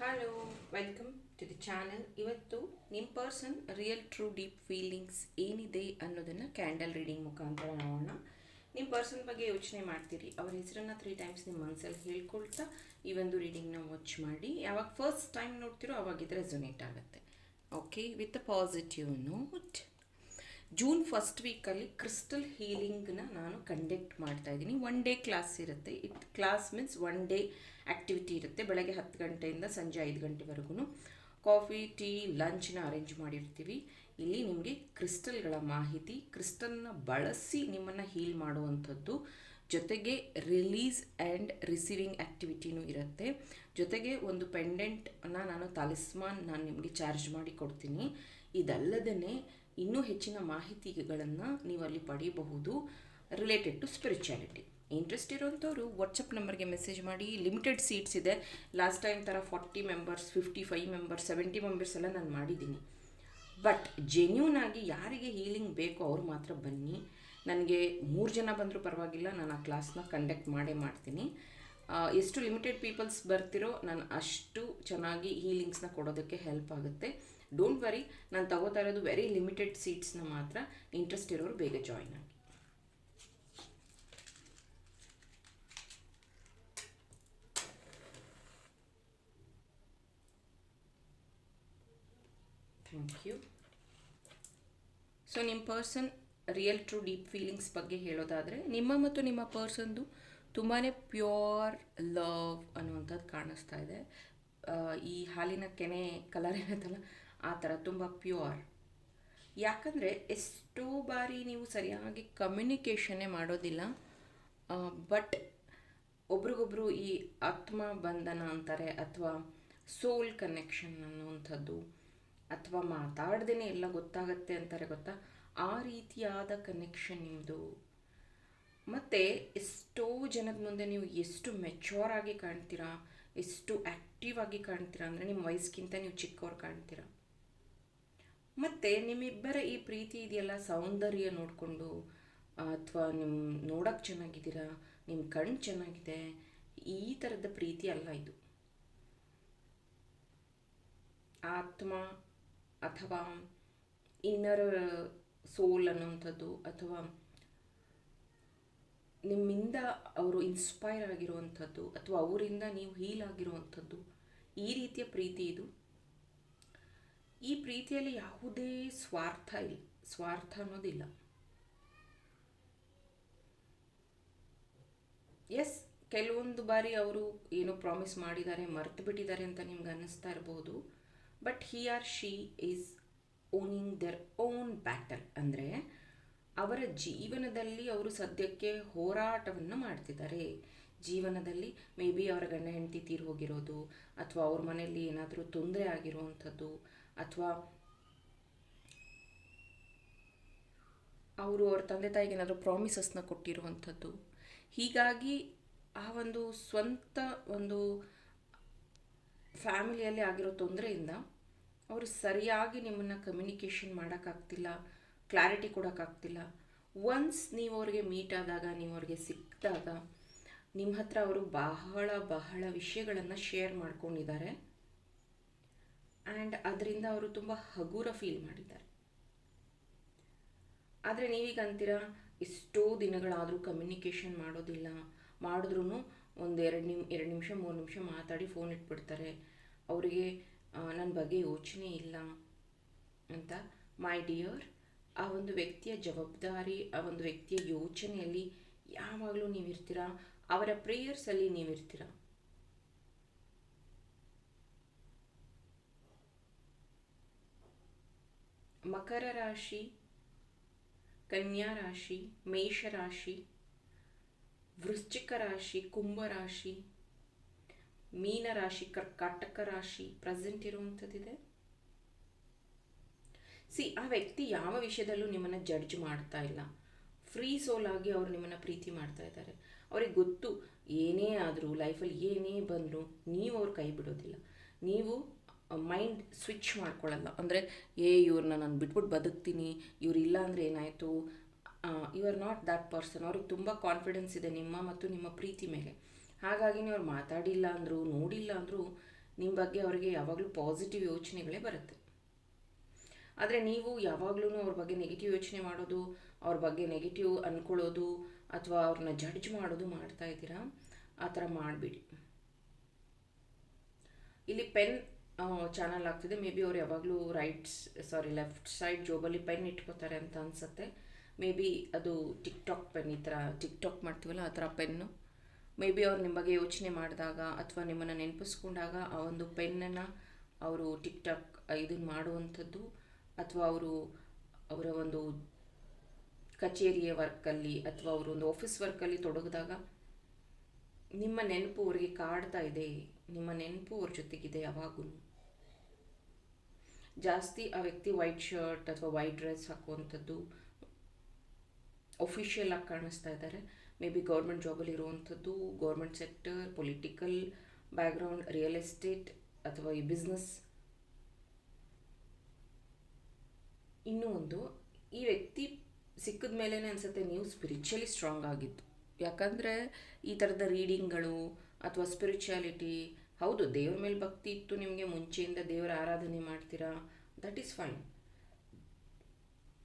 Hello, welcome to the channel. ಇವತ್ತು ನಿಮ್ಮ person real true deep feelings ಏನಿದೆ ಅನ್ನೋದನ್ನು ಕ್ಯಾಂಡಲ್ ರೀಡಿಂಗ್ ಮುಖಾಂತರ ನೋಡೋಣ. ನಿಮ್ಮ ಪರ್ಸನ್ ಬಗ್ಗೆ ಯೋಚನೆ ಮಾಡ್ತೀರಿ, ಅವ್ರ ಹೆಸರನ್ನು 3 ಟೈಮ್ಸ್ ನಿಮ್ಮ ಮನಸ್ಸಲ್ಲಿ ಹೇಳ್ಕೊಳ್ತಾ ಈ ಒಂದು ರೀಡಿಂಗ್ನ ವಾಚ್ ಮಾಡಿ. ಯಾವಾಗ ಫಸ್ಟ್ ಟೈಮ್ ನೋಡ್ತಿರೋ ಅವಾಗ ಇದು ರೆಸೊನೇಟ್ ಆಗುತ್ತೆ. Okay, with a positive note. June first ವೀಕಲ್ಲಿ ಕ್ರಿಸ್ಟಲ್ ಹೀಲಿಂಗ್ನ ನಾನು ಕಂಡಕ್ಟ್ ಮಾಡ್ತಾ ಇದ್ದೀನಿ. 1 ಡೇ ಕ್ಲಾಸ್ ಇರುತ್ತೆ. ಕ್ಲಾಸ್ ಮೀನ್ಸ್ 1 ಡೇ ಆ್ಯಕ್ಟಿವಿಟಿ ಇರುತ್ತೆ. ಬೆಳಗ್ಗೆ 10 ಗಂಟೆಯಿಂದ ಸಂಜೆ 5 ಗಂಟೆವರೆಗೂ ಕಾಫಿ, ಟೀ, ಲಂಚ್ನ ಅರೇಂಜ್ ಮಾಡಿರ್ತೀವಿ. ಇಲ್ಲಿ ನಿಮಗೆ ಕ್ರಿಸ್ಟಲ್ಗಳ ಮಾಹಿತಿ, ಕ್ರಿಸ್ಟಲ್ನ ಬಳಸಿ ನಿಮ್ಮನ್ನು ಹೀಲ್ ಮಾಡುವಂಥದ್ದು, ಜೊತೆಗೆ ರಿಲೀಸ್ ಆ್ಯಂಡ್ ರಿಸೀವಿಂಗ್ ಆ್ಯಕ್ಟಿವಿಟಿನೂ ಇರುತ್ತೆ. ಜೊತೆಗೆ ಒಂದು ಪೆಂಡೆಂಟನ್ನು ನಾನು ನಿಮಗೆ ಚಾರ್ಜ್ ಮಾಡಿ ಕೊಡ್ತೀನಿ. ಇದಲ್ಲದೇ ಇನ್ನೂ ಹೆಚ್ಚಿನ ಮಾಹಿತಿಗಳನ್ನು ನೀವು ಅಲ್ಲಿ ಪಡೆಯಬಹುದು ರಿಲೇಟೆಡ್ ಟು ಸ್ಪಿರಿಚುಯಾಲಿಟಿ. ಇಂಟ್ರೆಸ್ಟ್ ಇರೋಂಥವ್ರು ವಾಟ್ಸಪ್ ನಂಬರ್ಗೆ ಮೆಸೇಜ್ ಮಾಡಿ. ಲಿಮಿಟೆಡ್ ಸೀಟ್ಸ್ ಇದೆ. ಲಾಸ್ಟ್ ಟೈಮ್ ಥರ 40 ಮೆಂಬರ್ಸ್, 55 ಮೆಂಬರ್ಸ್, 70 ಮೆಂಬರ್ಸ್ ಎಲ್ಲ ನಾನು ಮಾಡಿದ್ದೀನಿ. ಬಟ್ ಜೆನ್ಯೂನ್ ಆಗಿ ಯಾರಿಗೆ ಹೀಲಿಂಗ್ ಬೇಕೋ ಅವ್ರು ಮಾತ್ರ ಬನ್ನಿ. ನನಗೆ 3 ಜನ ಬಂದರೂ ಪರವಾಗಿಲ್ಲ, ನಾನು ಆ ಕ್ಲಾಸ್ನ ಕಂಡಕ್ಟ್ ಮಾಡ್ತೀನಿ. ಎಷ್ಟು ಲಿಮಿಟೆಡ್ ಪೀಪಲ್ಸ್ ಬರ್ತಿರೋ ನಾನು ಅಷ್ಟು ಚೆನ್ನಾಗಿ ಹೀಲಿಂಗ್ಸ್ನ ಕೊಡೋದಕ್ಕೆ ಹೆಲ್ಪ್ ಆಗುತ್ತೆ. ಡೋಂಟ್ ವರಿ, ನಾನು ತಗೋತಾ ಇರೋದು ವೆರಿ ಲಿಮಿಟೆಡ್ ಸೀಟ್ಸ್ನ ಮಾತ್ರ. ಇಂಟ್ರೆಸ್ಟ್ ಇರೋರು ಬೇಗ ಜಾಯ್ನ್ ಆಗಿ. Thank you. ಸೊ ನಿಮ್ಮ person real true deep feelings ಬಗ್ಗೆ ಹೇಳೋದಾದರೆ, ನಿಮ್ಮ ಮತ್ತು ನಿಮ್ಮ ಪರ್ಸನ್ದು ತುಂಬಾ ಪ್ಯೂರ್ ಲವ್ ಅನ್ನುವಂಥದ್ದು ಕಾಣಿಸ್ತಾ ಇದೆ. ಈ ಹಾಲಿನ ಕೆನೆ ಕಲರ್ ಏನತ್ತಲ್ಲ ಆ ಥರ ತುಂಬ ಪ್ಯೂರ್. ಯಾಕಂದರೆ ಎಷ್ಟೋ ಬಾರಿ ನೀವು ಸರಿಯಾಗಿ ಕಮ್ಯುನಿಕೇಷನ್ನೇ ಮಾಡೋದಿಲ್ಲ. ಬಟ್ ಒಬ್ರಿಗೊಬ್ರು ಈ ಆತ್ಮ ಬಂಧನ ಅಂತಾರೆ, ಅಥವಾ ಸೋಲ್ ಕನೆಕ್ಷನ್ ಅನ್ನುವಂಥದ್ದು, ಅಥವಾ ಮಾತಾಡ್ದೇ ಎಲ್ಲ ಗೊತ್ತಾಗತ್ತೆ ಅಂತಾರೆ ಗೊತ್ತಾ, ಆ ರೀತಿಯಾದ ಕನೆಕ್ಷನ್ ನಿಮ್ಮದು. ಮತ್ತು ಎಷ್ಟೋ ಜನದ ಮುಂದೆ ನೀವು ಎಷ್ಟು ಮೆಚ್ಯೂರ್ ಆಗಿ ಕಾಣ್ತೀರಾ, ಎಷ್ಟು ಆ್ಯಕ್ಟಿವ್ ಆಗಿ ಕಾಣ್ತೀರಾ ಅಂದರೆ ನಿಮ್ಮ ವಯಸ್ಸಿಗಿಂತ ನೀವು ಚಿಕ್ಕವ್ರು ಕಾಣ್ತೀರಾ. ಮತ್ತು ನಿಮ್ಮಿಬ್ಬರ ಈ ಪ್ರೀತಿ ಇದೆಯಲ್ಲ, ಸೌಂದರ್ಯ ನೋಡಿಕೊಂಡು ಅಥವಾ ನಿಮ್ಮ ನೋಡೋಕ್ಕೆ ಚೆನ್ನಾಗಿದ್ದೀರಾ, ನಿಮ್ಮ ಕಣ್ಣು ಚೆನ್ನಾಗಿದೆ, ಈ ಥರದ ಪ್ರೀತಿ ಅಲ್ಲ ಇದು. ಆತ್ಮ ಅಥವಾ ಇನ್ನರ್ ಸೋಲ್ ಅನ್ನುವಂಥದ್ದು, ಅಥವಾ ನಿಮ್ಮಿಂದ ಅವರು ಇನ್ಸ್ಪೈರ್ ಆಗಿರುವಂಥದ್ದು, ಅಥವಾ ಅವರಿಂದ ನೀವು ಹೀಲ್ ಆಗಿರುವಂಥದ್ದು, ಈ ರೀತಿಯ ಪ್ರೀತಿ ಇದು. ಈ ಪ್ರೀತಿಯಲ್ಲಿ ಯಾವುದೇ ಸ್ವಾರ್ಥ ಅನ್ನೋದಿಲ್ಲ. ಎಸ್, ಕೆಲವೊಂದು ಬಾರಿ ಅವರು ಏನೋ ಪ್ರಾಮಿಸ್ ಮಾಡಿದ್ದಾರೆ, ಮರ್ತು ಬಿಟ್ಟಿದ್ದಾರೆ ಅಂತ ನಿಮ್ಗೆ ಅನ್ನಿಸ್ತಾ ಇರಬಹುದು. But he or she is owning their own battle. ಅಂದರೆ ಅವರ ಜೀವನದಲ್ಲಿ ಅವರು ಸದ್ಯಕ್ಕೆ ಹೋರಾಟವನ್ನು ಮಾಡ್ತಿದ್ದಾರೆ. ಜೀವನದಲ್ಲಿ ಮೇ ಬಿ ಅವರ ಗಂಡ ಹೆಂಡತಿ ತೀರಿ ಹೋಗಿರೋದು, ಅಥವಾ ಅವ್ರ ಮನೆಯಲ್ಲಿ ಏನಾದರೂ ತೊಂದರೆ ಆಗಿರುವಂಥದ್ದು, ಅಥವಾ ಅವರು ಅವ್ರ ತಂದೆ ತಾಯಿಗೆ ಏನಾದರೂ ಪ್ರಾಮಿಸಸ್ನ ಕೊಟ್ಟಿರುವಂಥದ್ದು. ಹೀಗಾಗಿ ಆ ಒಂದು ಸ್ವಂತ ಒಂದು ಫ್ಯಾಮಿಲಿಯಲ್ಲಿ ಆಗಿರೋ ತೊಂದರೆಯಿಂದ ಅವರು ಸರಿಯಾಗಿ ನಿಮ್ಮನ್ನು ಕಮ್ಯುನಿಕೇಷನ್ ಮಾಡೋಕ್ಕಾಗ್ತಿಲ್ಲ, ಕ್ಲಾರಿಟಿ ಕೊಡೋಕ್ಕಾಗ್ತಿಲ್ಲ. ಒನ್ಸ್ ನೀವು ಅವ್ರಿಗೆ ಮೀಟ್ ಆದಾಗ, ನೀವು ಅವ್ರಿಗೆ ಸಿಕ್ಕಿದಾಗ ನಿಮ್ಮ ಹತ್ರ ಅವರು ಬಹಳ ವಿಷಯಗಳನ್ನು ಶೇರ್ ಮಾಡ್ಕೊಂಡಿದ್ದಾರೆ. ಆ್ಯಂಡ್ ಅದರಿಂದ ಅವರು ತುಂಬ ಹಗುರ ಫೀಲ್ ಮಾಡಿದ್ದಾರೆ. ಆದರೆ ನೀವೀಗ ಅಂತೀರಾ, ಎಷ್ಟೋ ದಿನಗಳಾದರೂ ಕಮ್ಯುನಿಕೇಷನ್ ಮಾಡೋದಿಲ್ಲ, ಮಾಡಿದ್ರೂ ಒಂದು 2 ನಿಮಿಷ 3 ನಿಮಿಷ ಮಾತಾಡಿ ಫೋನ್ ಇಟ್ಬಿಡ್ತಾರೆ, ಅವರಿಗೆ ನನ್ನ ಬಗ್ಗೆ ಯೋಚನೆ ಇಲ್ಲ ಅಂತ. ಮೈ ಡಿಯರ್, ಆ ಒಂದು ವ್ಯಕ್ತಿಯ ಜವಾಬ್ದಾರಿ, ಆ ಒಂದು ವ್ಯಕ್ತಿಯ ಯೋಚನೆಯಲ್ಲಿ ಯಾವಾಗಲೂ ನೀವಿರ್ತೀರ, ಅವರ ಪ್ರೇಯರ್ಸಲ್ಲಿ ನೀವಿರ್ತೀರ. ಮಕರ ರಾಶಿ, ಕನ್ಯಾ ರಾಶಿ, ಮೇಷರಾಶಿ, ವೃಶ್ಚಿಕ ರಾಶಿ, ಕುಂಭರಾಶಿ, ಮೀನರಾಶಿ, ಕರ್ಕಾಟಕ ರಾಶಿ ಪ್ರೆಸೆಂಟ್ ಇರುವಂಥದ್ದಿದೆ. ಆ ವ್ಯಕ್ತಿ ಯಾವ ವಿಷಯದಲ್ಲೂ ನಿಮ್ಮನ್ನು ಜಡ್ಜ್ ಮಾಡ್ತಾ ಇಲ್ಲ. ಫ್ರೀ ಸೋಲ್ ಆಗಿ ಅವರು ನಿಮ್ಮನ್ನು ಪ್ರೀತಿ ಮಾಡ್ತಾ ಇದ್ದಾರೆ. ಅವ್ರಿಗೆ ಗೊತ್ತು, ಏನೇ ಆದರೂ ಲೈಫಲ್ಲಿ ಏನೇ ಬಂದರೂ ನೀವು ಅವ್ರ ಕೈ ಬಿಡೋದಿಲ್ಲ. ನೀವು ಮೈಂಡ್ ಸ್ವಿಚ್ ಮಾಡ್ಕೊಳ್ಳಲ್ಲ. ಅಂದರೆ ಇವ್ರನ್ನ ನಾನು ಬಿಟ್ಬಿಟ್ಟು ಬದುಕ್ತೀನಿ, ಇವ್ರು ಇಲ್ಲ ಅಂದರೆ ಏನಾಯಿತು, you are not that person. ಅವ್ರಿಗೆ ತುಂಬ ಕಾನ್ಫಿಡೆನ್ಸ್ ಇದೆ ನಿಮ್ಮ ಮತ್ತು ನಿಮ್ಮ ಪ್ರೀತಿ ಮೇಲೆ. ಹಾಗಾಗಿ ಅವ್ರು ಮಾತಾಡಿಲ್ಲ ಅಂದರೂ, ನೋಡಿಲ್ಲ ಅಂದರೂ ನಿಮ್ಮ ಬಗ್ಗೆ ಅವರಿಗೆ ಯಾವಾಗಲೂ ಪಾಸಿಟಿವ್ ಯೋಚನೆಗಳೇ ಬರುತ್ತೆ. ಆದರೆ ನೀವು ಯಾವಾಗಲೂ ಅವ್ರ ಬಗ್ಗೆ ನೆಗೆಟಿವ್ ಯೋಚನೆ ಮಾಡೋದು, ಅವ್ರ ಬಗ್ಗೆ ನೆಗೆಟಿವ್ ಅಂದ್ಕೊಳ್ಳೋದು ಅಥವಾ ಅವ್ರನ್ನ ಜಡ್ಜ್ ಮಾಡೋದು ಮಾಡ್ತಾ ಇದ್ದೀರಾ. ಆ ಥರ ಮಾಡಿಬಿಡಿ. ಇಲ್ಲಿ ಪೆನ್ ಚಾನಲ್ ಆಗ್ತಿದೆ. ಮೇ ಬಿ ಅವ್ರು ಯಾವಾಗಲೂ ಲೆಫ್ಟ್ ಸೈಡ್ ಜೋಬಲ್ಲಿ ಪೆನ್ ಇಟ್ಕೋತಾರೆ ಅಂತ ಅನಿಸುತ್ತೆ. ಮೇ ಬಿ ಅದು ಟಿಕ್ಟಾಕ್ ಪೆನ್, ಈ ಥರ ಟಿಕ್ಟಾಕ್ ಮಾಡ್ತೀವಲ್ಲ ಆ ಥರ ಪೆನ್ನು. ಮೇ ಬಿ ಅವ್ರು ನಿಮ್ಮ ಬಗ್ಗೆ ಯೋಚನೆ ಮಾಡಿದಾಗ ಅಥವಾ ನಿಮ್ಮನ್ನು ನೆನಪಿಸ್ಕೊಂಡಾಗ ಆ ಒಂದು ಪೆನ್ನನ್ನು ಅವರು ಟಿಕ್ಟಾಕ್ ಇದನ್ನು ಮಾಡುವಂಥದ್ದು, ಅಥವಾ ಅವರ ಒಂದು ಕಚೇರಿಯ ವರ್ಕಲ್ಲಿ ಅಥವಾ ಅವರು ಒಂದು ಆಫೀಸ್ ವರ್ಕಲ್ಲಿ ತೊಡಗಿದಾಗ ನಿಮ್ಮ ನೆನಪು ಅವರಿಗೆ ಕಾಡ್ತಾ ಇದೆ, ನಿಮ್ಮ ನೆನಪು ಅವ್ರ ಜೊತೆಗಿದೆ ಯಾವಾಗೂ. ಜಾಸ್ತಿ ಆ ವ್ಯಕ್ತಿ ವೈಟ್ ಶರ್ಟ್ ಅಥವಾ ವೈಟ್ ಡ್ರೆಸ್ ಹಾಕುವಂಥದ್ದು, ಒಫಿಷಿಯಲ್ ಆಗಿ ಕಾಣಿಸ್ತಾ ಇದ್ದಾರೆ. ಮೇ ಬಿ ಗೌರ್ಮೆಂಟ್ ಜಾಬಲ್ಲಿ ಇರುವಂಥದ್ದು, government sector, political background, real estate ಅಥವಾ ಈ ಬಿಸ್ನೆಸ್. ಇನ್ನೂ ಒಂದು, ಈ ವ್ಯಕ್ತಿ ಸಿಕ್ಕಿದ ಮೇಲೇ ಅನಿಸುತ್ತೆ ನೀವು ಸ್ಪಿರಿಚುವಲಿ ಸ್ಟ್ರಾಂಗ್ ಆಗಿದ್ದು. ಯಾಕಂದರೆ ಈ ಥರದ ರೀಡಿಂಗ್ಗಳು ಅಥವಾ ಸ್ಪಿರಿಚುಯಾಲಿಟಿ, ಹೌದು ದೇವ್ರ ಮೇಲೆ ಭಕ್ತಿ ಇತ್ತು ನಿಮಗೆ, ಮುಂಚೆಯಿಂದ ದೇವರ ಆರಾಧನೆ ಮಾಡ್ತೀರಾ, ದಟ್ ಈಸ್ ಫೈನ್.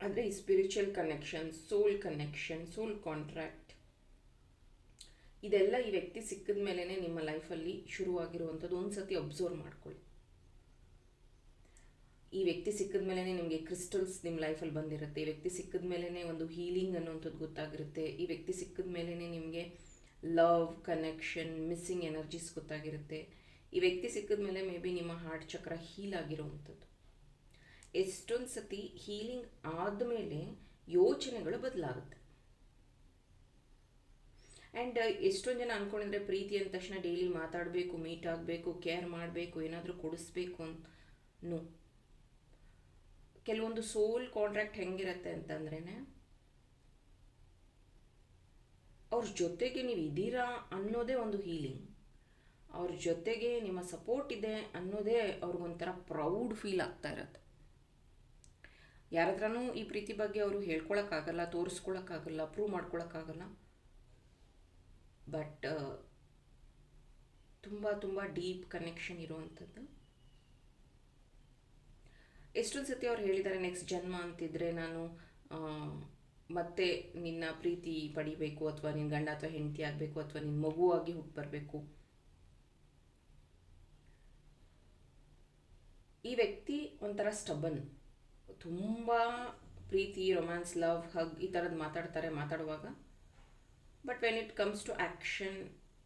ಆದರೆ ಈ ಸ್ಪಿರಿಚುವಲ್ ಕನೆಕ್ಷನ್, ಸೋಲ್ ಕನೆಕ್ಷನ್, ಸೋಲ್ ಕಾಂಟ್ರಾಕ್ಟ್, ಇದೆಲ್ಲ ಈ ವ್ಯಕ್ತಿ ಸಿಕ್ಕಿದ ಮೇಲೇ ನಿಮ್ಮ ಲೈಫಲ್ಲಿ ಶುರುವಾಗಿರುವಂಥದ್ದು. ಒಂದು ಸತಿ ಅಬ್ಸರ್ವ್ ಮಾಡ್ಕೊಳ್ಳಿ. ಈ ವ್ಯಕ್ತಿ ಸಿಕ್ಕಿದ ಮೇಲೇ ನಿಮಗೆ ಕ್ರಿಸ್ಟಲ್ಸ್ ನಿಮ್ಮ ಲೈಫಲ್ಲಿ ಬಂದಿರುತ್ತೆ. ಈ ವ್ಯಕ್ತಿ ಸಿಕ್ಕಿದ ಮೇಲೇ ಒಂದು ಹೀಲಿಂಗ್ ಅನ್ನುವಂಥದ್ದು ಗೊತ್ತಾಗಿರುತ್ತೆ. ಈ ವ್ಯಕ್ತಿ ಸಿಕ್ಕಿದ ಮೇಲೇ ನಿಮಗೆ ಲವ್, ಕನೆಕ್ಷನ್, ಮಿಸ್ಸಿಂಗ್ ಎನರ್ಜೀಸ್ ಗೊತ್ತಾಗಿರುತ್ತೆ. ಈ ವ್ಯಕ್ತಿ ಸಿಕ್ಕಿದ ಮೇಲೆ ಮೇ ಬಿ ನಿಮ್ಮ ಹಾರ್ಟ್ ಚಕ್ರ ಹೀಲ್ ಆಗಿರುವಂಥದ್ದು. ಎಷ್ಟೊಂದು ಸತಿ ಹೀಲಿಂಗ್ ಆದಮೇಲೆ ಯೋಚನೆಗಳು ಬದಲಾಗುತ್ತೆ. ಆ್ಯಂಡ್ ಎಷ್ಟೊಂದು ಜನ ಅಂದ್ಕೊಂಡಿದ್ರೆ ಪ್ರೀತಿ ಅಂದ ತಕ್ಷಣ ಡೈಲಿ ಮಾತಾಡಬೇಕು, ಮೀಟ್ ಆಗಬೇಕು, ಕೇರ್ ಮಾಡಬೇಕು, ಏನಾದರೂ ಕೊಡಿಸ್ಬೇಕು ಅಂತ. ನೋ. ಕೆಲವೊಂದು ಸೋಲ್ ಕಾಂಟ್ರಾಕ್ಟ್ ಹೆಂಗಿರುತ್ತೆ ಅಂತಂದ್ರೇ, ಅವ್ರ ಜೊತೆಗೆ ನೀವು ಇದ್ದೀರಾ ಅನ್ನೋದೇ ಒಂದು ಹೀಲಿಂಗ್. ಅವ್ರ ಜೊತೆಗೆ ನಿಮ್ಮ ಸಪೋರ್ಟ್ ಇದೆ ಅನ್ನೋದೇ ಅವ್ರಿಗೊಂಥರ ಪ್ರೌಡ್ ಫೀಲ್ ಆಗ್ತಾ ಇರುತ್ತೆ. ಯಾರ ಹತ್ರನೂ ಈ ಪ್ರೀತಿ ಬಗ್ಗೆ ಅವರು ಹೇಳ್ಕೊಳಕ್ಕಾಗಲ್ಲ, ತೋರಿಸ್ಕೊಳಕ್ಕಾಗಲ್ಲ, ಪ್ರೂವ್ ಮಾಡ್ಕೊಳಕ್ಕಾಗಲ್ಲ. ಬಟ್ ತುಂಬ ತುಂಬ ಡೀಪ್ ಕನೆಕ್ಷನ್ ಇರುವಂಥದ್ದು. ಎಷ್ಟೊಂದು ಸತಿ ಅವ್ರು ಹೇಳಿದ್ದಾರೆ, ನೆಕ್ಸ್ಟ್ ಜನ್ಮ ಅಂತಿದ್ರೆ ನಾನು ಮತ್ತೆ ನಿನ್ನ ಪ್ರೀತಿ ಪಡಿಬೇಕು, ಅಥವಾ ನಿನ್ನ ಗಂಡ ಅಥವಾ ಹೆಂಡತಿ ಆಗಬೇಕು, ಅಥವಾ ನಿನ್ನ ಮಗುವಾಗಿ ಹುಟ್ಟು ಬರಬೇಕು. ಈ ವ್ಯಕ್ತಿ ಒಂಥರ ಸ್ಟಬನ್, ತುಂಬ ಪ್ರೀತಿ, ರೊಮ್ಯಾನ್ಸ್, ಲವ್, ಹಗ್ ಈ ಥರದ್ದು ಮಾತಾಡುವಾಗ. But when it comes to action,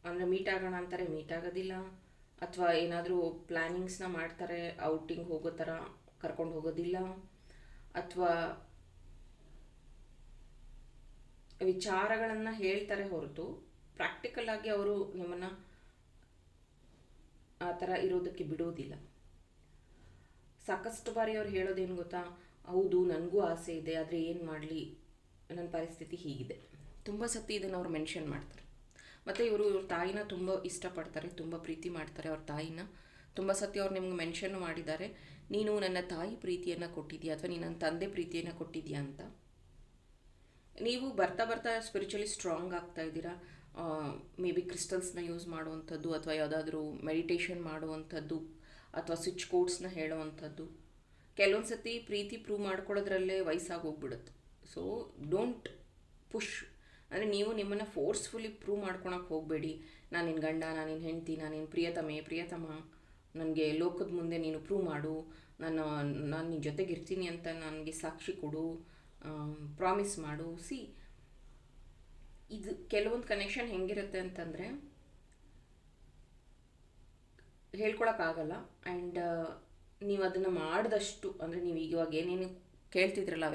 ಅಂದರೆ ಮೀಟ್ ಆಗೋಣ ಅಂತಾರೆ, ಮೀಟ್ ಆಗೋದಿಲ್ಲ. ಅಥವಾ ಏನಾದರೂ ಪ್ಲ್ಯಾನಿಂಗ್ಸ್ನ ಮಾಡ್ತಾರೆ, ಔಟಿಂಗ್ ಹೋಗೋ ಥರ ಕರ್ಕೊಂಡು ಹೋಗೋದಿಲ್ಲ. ಅಥವಾ ವಿಚಾರಗಳನ್ನು ಹೇಳ್ತಾರೆ ಹೊರತು ಪ್ರಾಕ್ಟಿಕಲ್ ಆಗಿ ಅವರು ನಿಮ್ಮನ್ನು ಆ ಥರ ಇರೋದಕ್ಕೆ ಬಿಡೋದಿಲ್ಲ. ಸಾಕಷ್ಟು ಬಾರಿ ಅವ್ರು ಹೇಳೋದೇನು ಗೊತ್ತಾ, ಹೌದು ನನಗೂ ಆಸೆ ಇದೆ, ಆದರೆ ಏನು ಮಾಡಲಿ, ನನ್ನ ಪರಿಸ್ಥಿತಿ ಹೀಗಿದೆ. ತುಂಬ ಸತಿ ಇದನ್ನು ಅವ್ರು ಮೆನ್ಷನ್ ಮಾಡ್ತಾರೆ. ಮತ್ತು ಇವ್ರ ತಾಯಿನ ತುಂಬ ಇಷ್ಟಪಡ್ತಾರೆ, ತುಂಬ ಪ್ರೀತಿ ಮಾಡ್ತಾರೆ ಅವ್ರ ತಾಯಿನ. ತುಂಬ ಸತಿ ಅವ್ರು ನಿಮ್ಗೆ ಮೆನ್ಷನ್ ಮಾಡಿದ್ದಾರೆ, ನೀನು ನನ್ನ ತಾಯಿ ಪ್ರೀತಿಯನ್ನು ಕೊಟ್ಟಿದ್ದೀಯಾ ಅಥವಾ ನೀನು ನನ್ನ ತಂದೆ ಪ್ರೀತಿಯನ್ನು ಕೊಟ್ಟಿದ್ದೀಯಾ ಅಂತ. ನೀವು ಬರ್ತಾ ಬರ್ತಾ ಸ್ಪಿರಿಚುವಲಿ ಸ್ಟ್ರಾಂಗ್ ಆಗ್ತಾ ಇದ್ದೀರಾ. ಮೇ ಬಿ ಕ್ರಿಸ್ಟಲ್ಸ್ನ ಯೂಸ್ ಮಾಡುವಂಥದ್ದು, ಅಥವಾ ಯಾವುದಾದ್ರೂ ಮೆಡಿಟೇಷನ್ ಮಾಡುವಂಥದ್ದು, ಅಥವಾ ಸ್ವಿಚ್ ಕೋಡ್ಸ್ನ ಹೇಳುವಂಥದ್ದು. ಕೆಲವೊಂದು ಸತಿ ಪ್ರೀತಿ ಪ್ರೂವ್ ಮಾಡ್ಕೊಳ್ಳೋದ್ರಲ್ಲೇ ವಯಸ್ಸಾಗೋಗ್ಬಿಡುತ್ತೆ. So don't push. ಅಂದರೆ ನೀವು ನಿಮ್ಮನ್ನು ಫೋರ್ಸ್ಫುಲಿ ಪ್ರೂವ್ ಮಾಡ್ಕೊಳಕ್ಕೆ ಹೋಗಬೇಡಿ. ನಾನು ನಿನ್ನ ಗಂಡ, ನಾನು ನಿನ್ನ ಹೆಂಡತಿ, ನಾನು ನಿನ್ನ ಪ್ರಿಯತಮ, ನನಗೆ ಲೋಕದ ಮುಂದೆ ನೀನು ಪ್ರೂವ್ ಮಾಡು, ನಾನು ನಿನ್ನ ಜೊತೆಗಿರ್ತೀನಿ ಅಂತ ನನಗೆ ಸಾಕ್ಷಿ ಕೊಡು, ಪ್ರಾಮಿಸ್ ಮಾಡು. ಇದು ಕೆಲವೊಂದು ಕನೆಕ್ಷನ್ ಹೆಂಗಿರುತ್ತೆ ಅಂತಂದರೆ ಹೇಳ್ಕೊಳಕ್ಕಾಗಲ್ಲ. ಆ್ಯಂಡ್ ನೀವು ಅದನ್ನು ಮಾಡಿದಷ್ಟು, ಅಂದರೆ ನೀವು ಇವಾಗ ಏನೇನು ಕೇಳ್ತಿದ್ರಲ್ಲ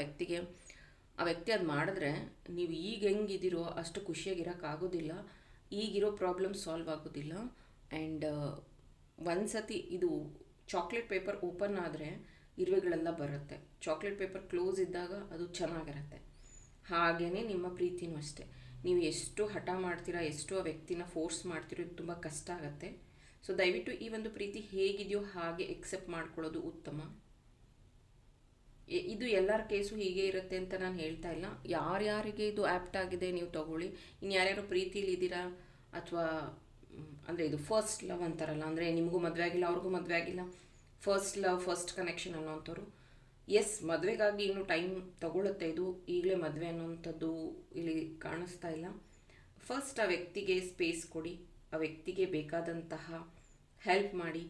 ಆ ವ್ಯಕ್ತಿ ಅದು ಮಾಡಿದ್ರೆ ನೀವು ಈಗ ಹೆಂಗಿದ್ದೀರೋ ಅಷ್ಟು ಖುಷಿಯಾಗಿರೋಕ್ಕಾಗೋದಿಲ್ಲ. ಈಗಿರೋ ಪ್ರಾಬ್ಲಮ್ ಸಾಲ್ವ್ ಆಗೋದಿಲ್ಲ. ಆ್ಯಂಡ್ ಒಂದು ಸತಿ ಇದು ಚಾಕ್ಲೇಟ್ ಪೇಪರ್ ಓಪನ್ ಆದರೆ ಇರುವೆಗಳೆಲ್ಲ ಬರುತ್ತೆ. ಚಾಕ್ಲೇಟ್ ಪೇಪರ್ ಕ್ಲೋಸ್ ಇದ್ದಾಗ ಅದು ಚೆನ್ನಾಗಿರುತ್ತೆ. ಹಾಗೆಯೇ ನಿಮ್ಮ ಪ್ರೀತಿನೂ ಅಷ್ಟೇ. ನೀವು ಎಷ್ಟು ಹಠ ಮಾಡ್ತೀರಾ, ಎಷ್ಟು ಆ ವ್ಯಕ್ತಿನ ಫೋರ್ಸ್ ಮಾಡ್ತೀರೋ, ಇದು ತುಂಬ ಕಷ್ಟ ಆಗುತ್ತೆ. ಸೊ ದಯವಿಟ್ಟು ಈ ಒಂದು ಪ್ರೀತಿ ಹೇಗಿದೆಯೋ ಹಾಗೆ ಎಕ್ಸೆಪ್ಟ್ ಮಾಡ್ಕೊಳ್ಳೋದು ಉತ್ತಮ. ಇದು ಎಲ್ಲರ ಕೇಸು ಹೀಗೆ ಇರುತ್ತೆ ಅಂತ ನಾನು ಹೇಳ್ತಾ ಇಲ್ಲ. ಯಾರ್ಯಾರಿಗೆ ಇದು ಆ್ಯಪ್ಟ್ ಆಗಿದೆ ನೀವು ತಗೊಳ್ಳಿ. ಇನ್ನು ಯಾರ್ಯಾರು ಪ್ರೀತಿಲಿದ್ದೀರಾ ಅಥವಾ ಅಂದರೆ ಇದು ಫಸ್ಟ್ ಲವ್ ಅಂತಾರಲ್ಲ, ಅಂದರೆ ನಿಮಗೂ ಮದುವೆ ಆಗಿಲ್ಲ ಅವ್ರಿಗೂ ಮದುವೆ ಆಗಿಲ್ಲ, ಫಸ್ಟ್ ಲವ್ ಫಸ್ಟ್ ಕನೆಕ್ಷನ್ ಅನ್ನೋಂಥವ್ರು. ಎಸ್, ಮದುವೆಗಾಗಿ ಇನ್ನೂ ಟೈಮ್ ತಗೊಳುತ್ತೆ, ಇದು ಈಗಲೇ ಮದುವೆ ಅನ್ನೋಂಥದ್ದು ಇಲ್ಲಿ ಕಾಣಿಸ್ತಾ ಇಲ್ಲ. ಫಸ್ಟ್ ಆ ವ್ಯಕ್ತಿಗೆ ಸ್ಪೇಸ್ ಕೊಡಿ, ಆ ವ್ಯಕ್ತಿಗೆ ಬೇಕಾದಂತಹ ಹೆಲ್ಪ್ ಮಾಡಿ.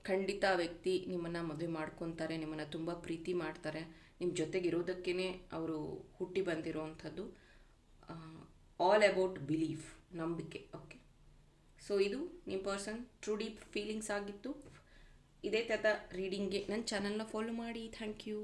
ಖಂಡಿತ ಆ ವ್ಯಕ್ತಿ ನಿಮ್ಮನ್ನು ಮದುವೆ ಮಾಡ್ಕೊತಾರೆ, ನಿಮ್ಮನ್ನು ತುಂಬ ಪ್ರೀತಿ ಮಾಡ್ತಾರೆ, ನಿಮ್ಮ ಜೊತೆಗಿರೋದಕ್ಕೇ ಅವರು ಹುಟ್ಟಿ ಬಂದಿರೋವಂಥದ್ದು. ಆಲ್ ಅಬೌಟ್ ಬಿಲೀಫ್, ನಂಬಿಕೆ. ಓಕೆ, ಸೊ ಇದು ನಿಮ್ಮ ಪರ್ಸನ್ ಟ್ರೂ ಡೀಪ್ ಫೀಲಿಂಗ್ಸ್ ಆಗಿತ್ತು. ಇದೇ ಥರದ ರೀಡಿಂಗ್ಗೆ ನನ್ನ ಚಾನಲ್ನ ಫಾಲೋ ಮಾಡಿ. Thank you.